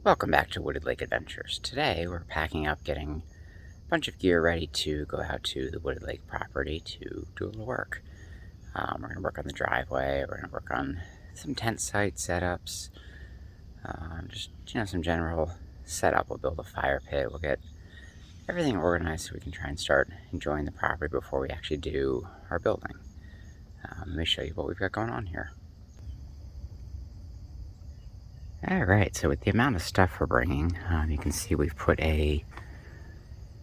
Welcome back to Wooded Lake Adventures. Today we're packing up, getting a bunch of gear ready to go out to the Wooded Lake property to do a little work. We're going to work on the driveway, we're going to work on some tent site setups, just some general setup. We'll build a fire pit, we'll get everything organized so we can try and start enjoying the property before we actually do our building. Let me show you what we've got going on here. Alright, so with the amount of stuff we're bringing, you can see we've put a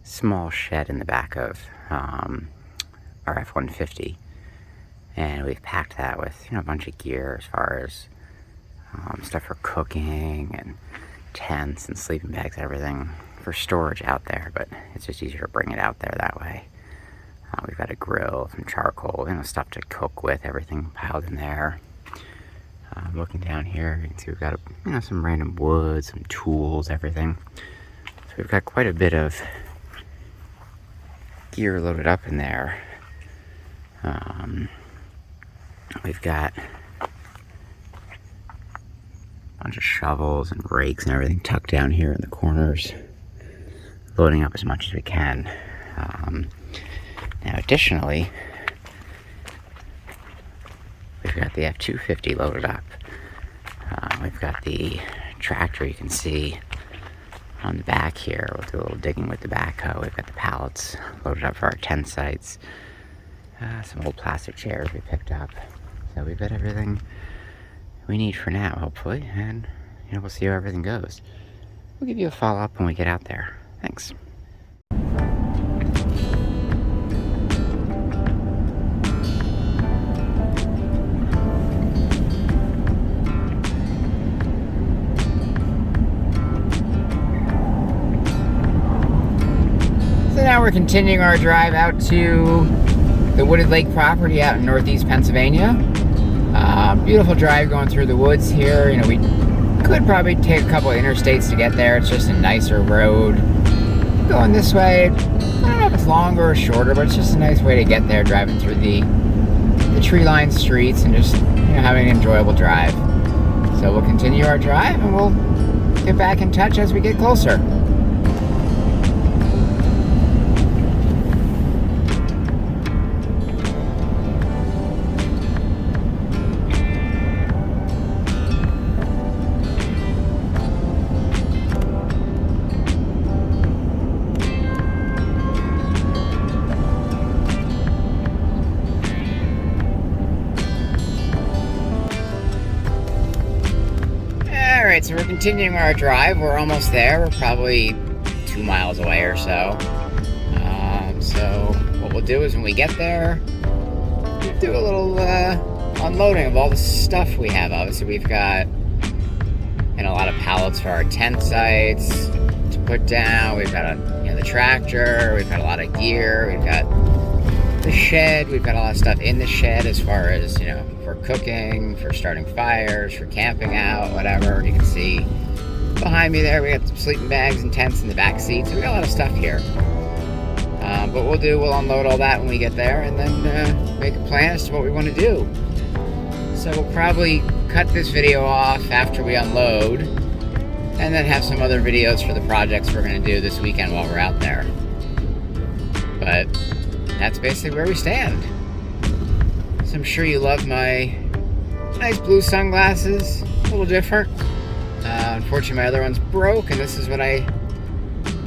small shed in the back of our F-150, and we've packed that with a bunch of gear as far as stuff for cooking and tents and sleeping bags, everything for storage out there, but it's just easier to bring it out there that way. We've got a grill, some charcoal, stuff to cook with, everything piled in there. Looking down here, you can see we've got some random wood, some tools, everything. So we've got quite a bit of gear loaded up in there. We've got a bunch of shovels and rakes and everything tucked down here in the corners, loading up as much as we can. Now additionally, we've got the F-250 loaded up. We've got the tractor you can see on the back here. We'll do a little digging with the backhoe. We've got the pallets loaded up for our tent sites. Some old plastic chairs we picked up. So we've got everything we need for now, hopefully, and we'll see how everything goes. We'll give you a follow-up when we get out there. Thanks. Now we're continuing our drive out to the Wooded Lake property out in northeast Pennsylvania. Beautiful drive going through the woods here. We could probably take a couple of interstates to get there. It's just a nicer road going this way. I don't know if it's longer or shorter, but it's just a nice way to get there, driving through the tree-lined streets and just having an enjoyable drive. So we'll continue our drive and we'll get back in touch as we get closer. Alright, so we're continuing our drive. We're almost there. We're probably 2 miles away or so. So what we'll do is when we get there, we'll do a little unloading of all the stuff we have. Obviously, we've got a lot of pallets for our tent sites to put down. We've got the tractor. We've got a lot of gear. We've got the shed. We've got a lot of stuff in the shed as far as for cooking, for starting fires, for camping out, whatever. You can see behind me there we got some sleeping bags and tents in the back seat, so we got a lot of stuff here. But we'll unload all that when we get there, and then make a plan as to what we want to do. So we'll probably cut this video off after we unload, and then have some other videos for the projects we're going to do this weekend while we're out there. But that's basically where we stand. So I'm sure you love my nice blue sunglasses. A little different. Unfortunately, my other one's broke, and this is what I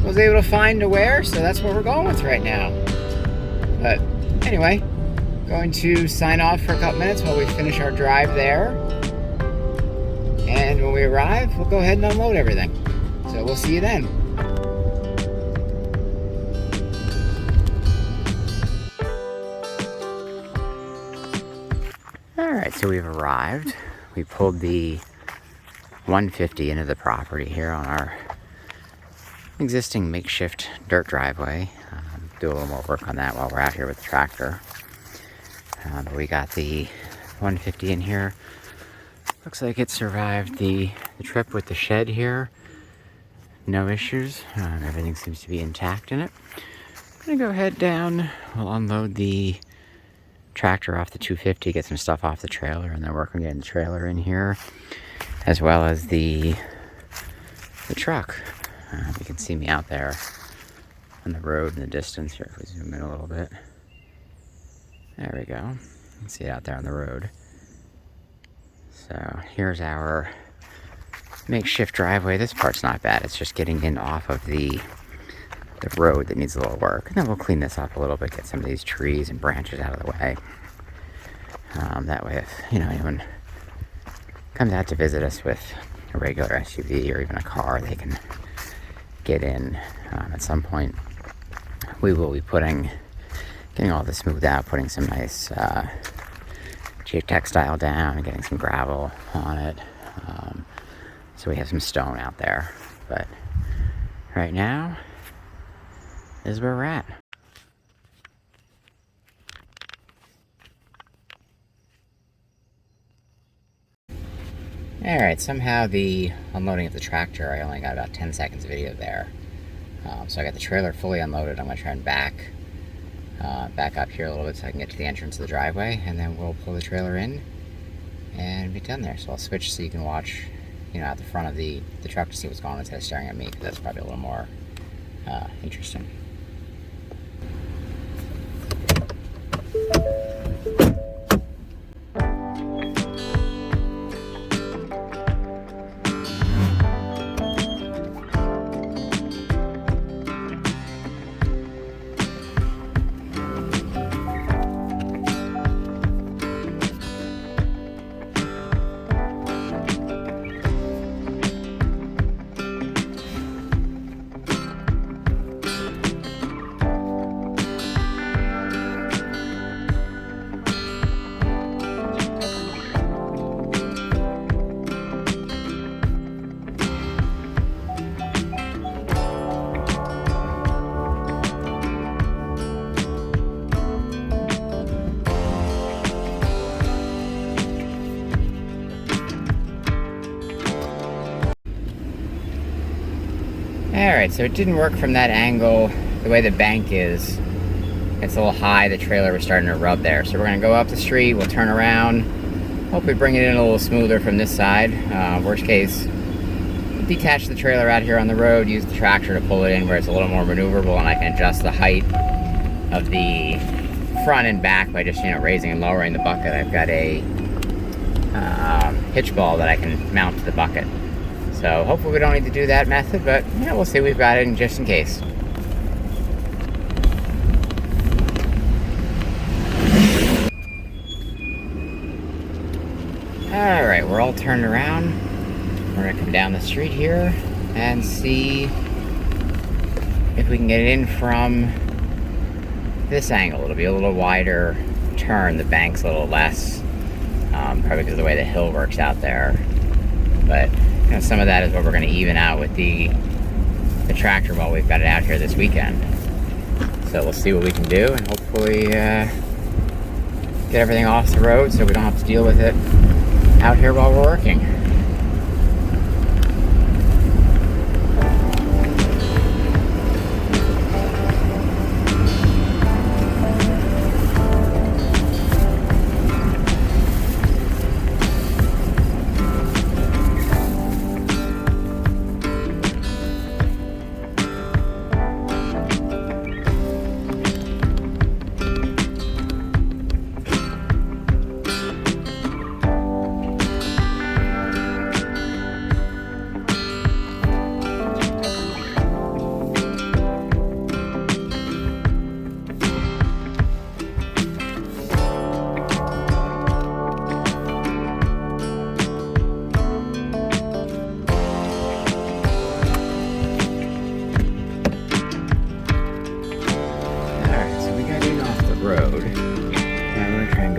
was able to find to wear, so that's what we're going with right now. But anyway, going to sign off for a couple minutes while we finish our drive there. And when we arrive, we'll go ahead and unload everything. So we'll see you then. Alright, so we've arrived. We pulled the 150 into the property here on our existing makeshift dirt driveway. Do a little more work on that while we're out here with the tractor. But we got the 150 in here. Looks like it survived the trip with the shed here. No issues. Everything seems to be intact in it. I'm gonna go head down. We'll unload the tractor off the 250, get some stuff off the trailer, and then work on getting the trailer in here, as well as the the truck. You can see me out there on the road in the distance here. If we zoom in a little bit. There we go. You can see it out there on the road. So here's our makeshift driveway. This part's not bad. It's just getting in off of the road that needs a little work. And then we'll clean this up a little bit, get some of these trees and branches out of the way. That way, if anyone comes out to visit us with a regular SUV or even a car, they can get in. At some point, we will be getting all this smoothed out, putting some nice geotextile down and getting some gravel on it. So we have some stone out there. But right now is where we're at. Alright, somehow the unloading of the tractor, I only got about 10 seconds of video there. So I got the trailer fully unloaded. I'm going to try and back up here a little bit so I can get to the entrance of the driveway, and then we'll pull the trailer in and be done there. So I'll switch so you can watch, at the front of the truck to see what's going on instead of staring at me, because that's probably a little more interesting. Alright, so it didn't work from that angle. The way the bank is, it's a little high. The trailer was starting to rub there. So we're going to go up the street, we'll turn around, hopefully bring it in a little smoother from this side. Worst case, detach the trailer out here on the road, use the tractor to pull it in where it's a little more maneuverable, and I can adjust the height of the front and back by just, raising and lowering the bucket. I've got a hitch ball that I can mount to the bucket. So hopefully we don't need to do that method, but we'll see. We've got it just in case. Alright, we're all turned around. We're going to come down the street here and see if we can get in from this angle. It'll be a little wider turn. The bank's a little less, probably because of the way the hill works out there. But some of that is what we're going to even out with the tractor while we've got it out here this weekend. So we'll see what we can do and hopefully get everything off the road so we don't have to deal with it out here while we're working.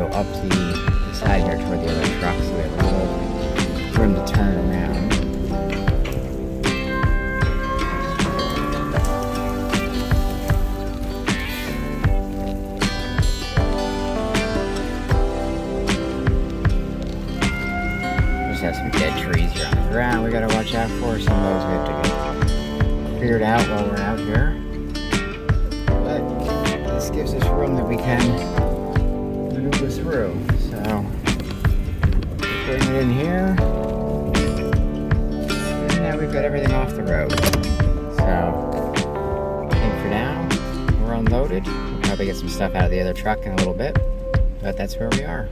Up the side here toward the other truck, so we have a little room to turn around. Just have some dead trees here on the ground we gotta watch out for. Some of those we have to get cleared out while we're out here. But this gives us room that we can maneuver through. So bring it in here, and now we've got everything off the road. So, I think for now, we're unloaded. We'll probably get some stuff out of the other truck in a little bit, but that's where we are.